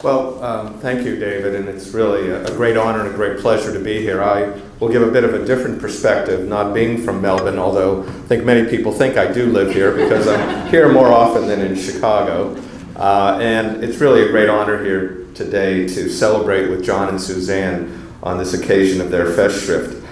Thank you, David, and it's really a great honor and a great pleasure to be here. I will give a bit of a different perspective, not being from Melbourne, although I think many people think I do live here because I'm here more often than in Chicago. And it's really a great honor here today to celebrate with John and Suzanne on this occasion of their Festschrift.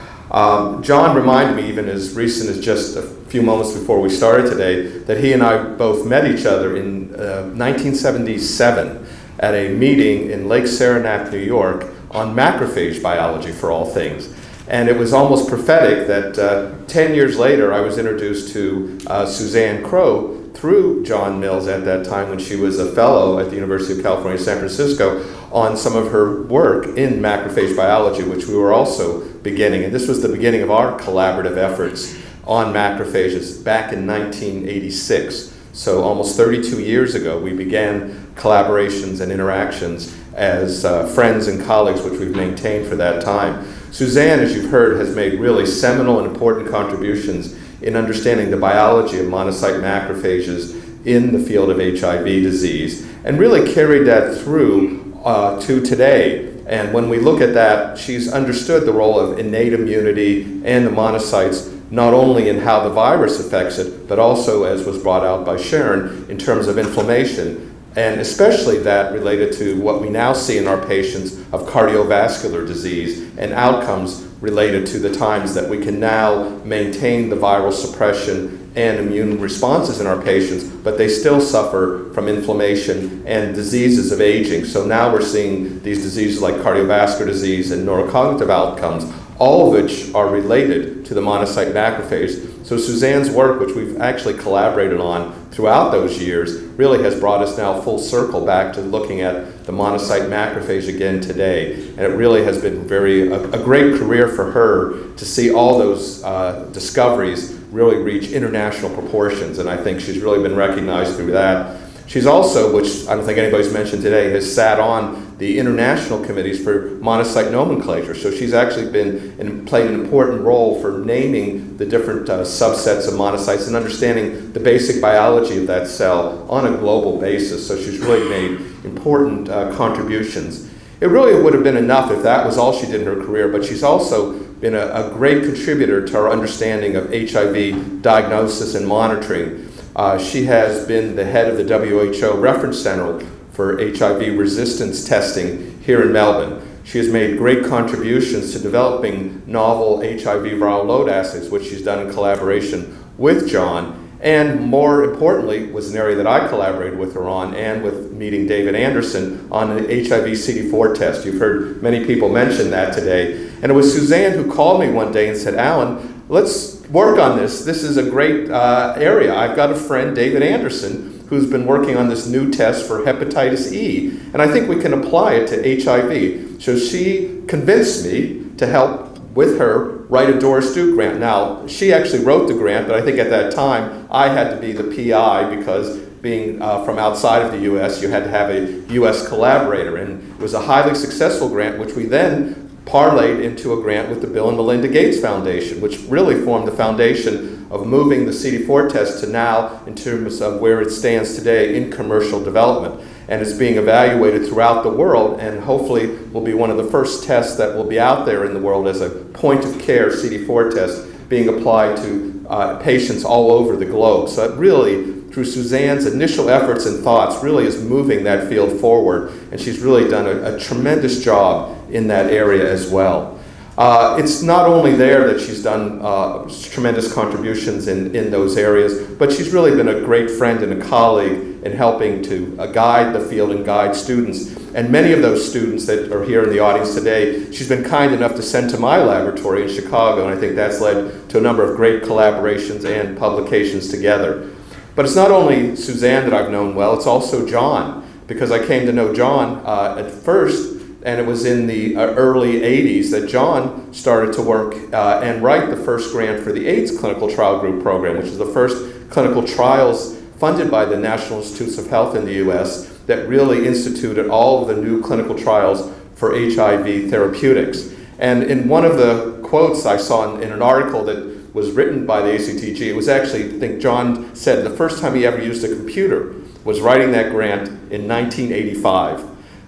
John reminded me, even as recent as just a few moments before we started today, that he and I both met each other in 1977 at a meeting in Lake Saranac, New York, on macrophage biology, for all things. And it was almost prophetic that 10 years later I was introduced to Suzanne Crowe through John Mills at that time when she was a fellow at the University of California, San Francisco, on some of her work in macrophage biology, which we were also beginning. And this was the beginning of our collaborative efforts on macrophages back in 1986. So almost 32 years ago, we began collaborations and interactions as friends and colleagues, which we've maintained for that time. Suzanne, as you've heard, has made really seminal and important contributions in understanding the biology of monocyte macrophages in the field of HIV disease, and really carried that through to today. And when we look at that, she's understood the role of innate immunity and the monocytes, not only in how the virus affects it, but also, as was brought out by Sharon, in terms of inflammation, and especially that related to what we now see in our patients of cardiovascular disease and outcomes related to the times that we can now maintain the viral suppression and immune responses in our patients, but they still suffer from inflammation and diseases of aging. So now we're seeing these diseases like cardiovascular disease and neurocognitive outcomes, all of which are related to the monocyte macrophage. So Suzanne's work, which we've actually collaborated on throughout those years, really has brought us now full circle back to looking at the monocyte macrophage again today. And it really has been a great career for her to see all those discoveries really reach international proportions. And I think she's really been recognized through that. She's also, which I don't think anybody's mentioned today, has sat on the international committees for monocyte nomenclature. So she's actually played an important role for naming the different subsets of monocytes and understanding the basic biology of that cell on a global basis. So she's really made important contributions. It really would have been enough if that was all she did in her career, but she's also been a great contributor to our understanding of HIV diagnosis and monitoring. She has been the head of the WHO Reference Center for HIV resistance testing here in Melbourne. She has made great contributions to developing novel HIV viral load assays, which she's done in collaboration with John, and more importantly, was an area that I collaborated with her on, and with meeting David Anderson on an HIV CD4 test. You've heard many people mention that today. And it was Suzanne who called me one day and said, "Alan, let's work on this. This is a great area. I've got a friend, David Anderson, who's been working on this new test for hepatitis E, and I think we can apply it to HIV. So she convinced me to help with her write a Doris Duke grant. Now, she actually wrote the grant, but I think at that time I had to be the PI because being from outside of the US, you had to have a US collaborator, and it was a highly successful grant, which we then parlayed into a grant with the Bill and Melinda Gates Foundation, which really formed the foundation of moving the CD4 test to now, in terms of where it stands today, in commercial development. And it's being evaluated throughout the world, and hopefully will be one of the first tests that will be out there in the world as a point-of-care CD4 test being applied to patients all over the globe. So it really, through Suzanne's initial efforts and thoughts, really is moving that field forward, and she's really done a tremendous job in that area as well. It's not only there that she's done tremendous contributions in those areas, but she's really been a great friend and a colleague in helping to guide the field and guide students. And many of those students that are here in the audience today, she's been kind enough to send to my laboratory in Chicago, and I think that's led to a number of great collaborations and publications together. But it's not only Suzanne that I've known well, it's also John, because I came to know John at first, and it was in the early 80s that John started to work and write the first grant for the AIDS Clinical Trial Group program, which is the first clinical trials funded by the National Institutes of Health in the US that really instituted all of the new clinical trials for HIV therapeutics. And in one of the quotes I saw in an article that was written by the ACTG, it was actually, I think John said, the first time he ever used a computer was writing that grant in 1985.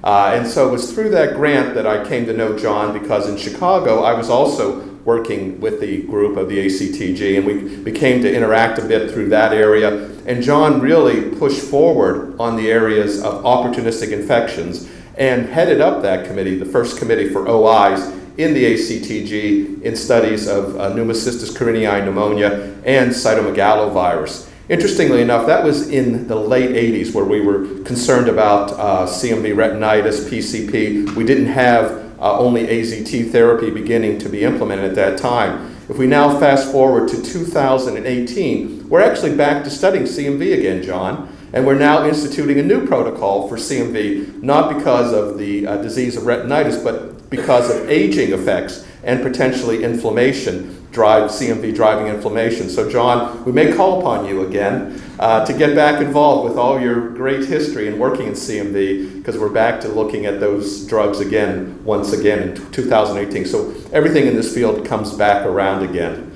And so it was through that grant that I came to know John, because in Chicago I was also working with the group of the ACTG, and we came to interact a bit through that area. And John really pushed forward on the areas of opportunistic infections and headed up that committee, the first committee for OIs in the ACTG in studies of pneumocystis carinii pneumonia and cytomegalovirus. Interestingly enough, that was in the late 80s where we were concerned about CMV retinitis, PCP. We didn't have only AZT therapy beginning to be implemented at that time. If we now fast forward to 2018, we're actually back to studying CMV again, John, and we're now instituting a new protocol for CMV, not because of the disease of retinitis, but because of aging effects and potentially inflammation, CMV driving inflammation. So John, we may call upon you again to get back involved with all your great history in working in CMV, because we're back to looking at those drugs again, once again in 2018. So everything in this field comes back around again.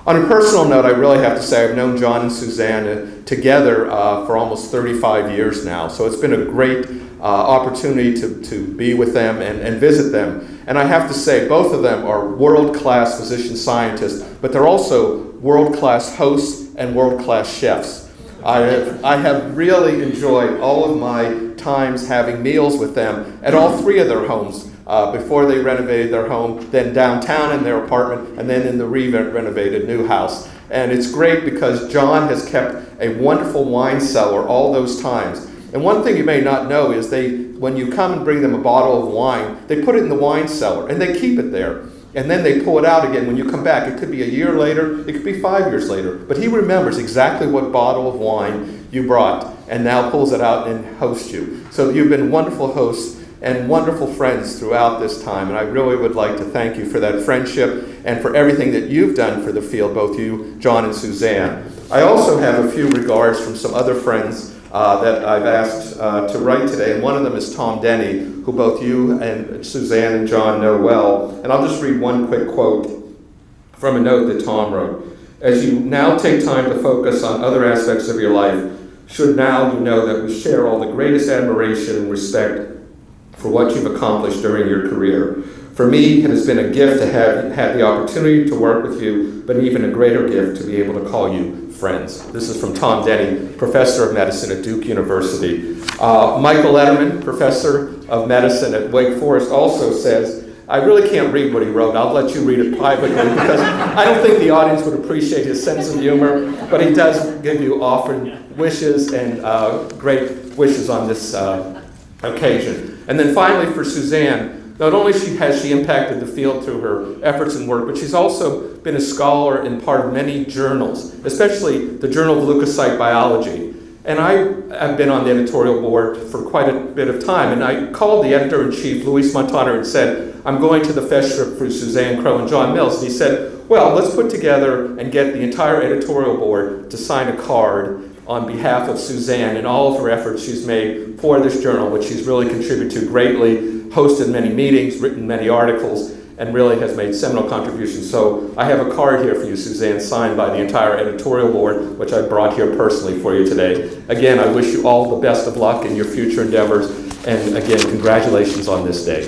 On a personal note, I really have to say I've known John and Suzanne together for almost 35 years now. So it's been a great opportunity to be with them and visit them. And I have to say, both of them are world-class physician scientists, but they're also world-class hosts and world-class chefs. I have really enjoyed all of my times having meals with them at all three of their homes before they renovated their home, then downtown in their apartment, and then in the renovated new house. And it's great because John has kept a wonderful wine cellar all those times. And one thing you may not know is when you come and bring them a bottle of wine, they put it in the wine cellar and they keep it there. And then they pull it out again when you come back. It could be a year later, it could be 5 years later. But he remembers exactly what bottle of wine you brought and now pulls it out and hosts you. So you've been wonderful hosts and wonderful friends throughout this time. And I really would like to thank you for that friendship and for everything that you've done for the field, both you, John, and Suzanne. I also have a few regards from some other friends that I've asked to write today, and one of them is Tom Denny, who both you and Suzanne and John know well. And I'll just read one quick quote from a note that Tom wrote. As you now take time to focus on other aspects of your life, should now you know that we share all the greatest admiration and respect for what you've accomplished during your career. For me, it has been a gift to have had the opportunity to work with you, but even a greater gift to be able to call you friends. This is from Tom Denny, professor of medicine at Duke University. Michael Letterman, professor of medicine at Wake Forest, also says, I really can't read what he wrote. I'll let you read it privately because I don't think the audience would appreciate his sense of humor, but he does give you often wishes and great wishes on this occasion. And then finally for Suzanne, not only has she impacted the field through her efforts and work, but she's also been a scholar and part of many journals, especially the Journal of Leukocyte Biology. And I have been on the editorial board for quite a bit of time, and I called the editor-in-chief, Luis Montana, and said, I'm going to the Festschrift for Suzanne Crowe and John Mills. And he said, well, let's put together and get the entire editorial board to sign a card on behalf of Suzanne and all of her efforts she's made for this journal, which she's really contributed to greatly, hosted many meetings, written many articles, and really has made seminal contributions. So I have a card here for you, Suzanne, signed by the entire editorial board, which I brought here personally for you today. Again, I wish you all the best of luck in your future endeavors, and again, congratulations on this day.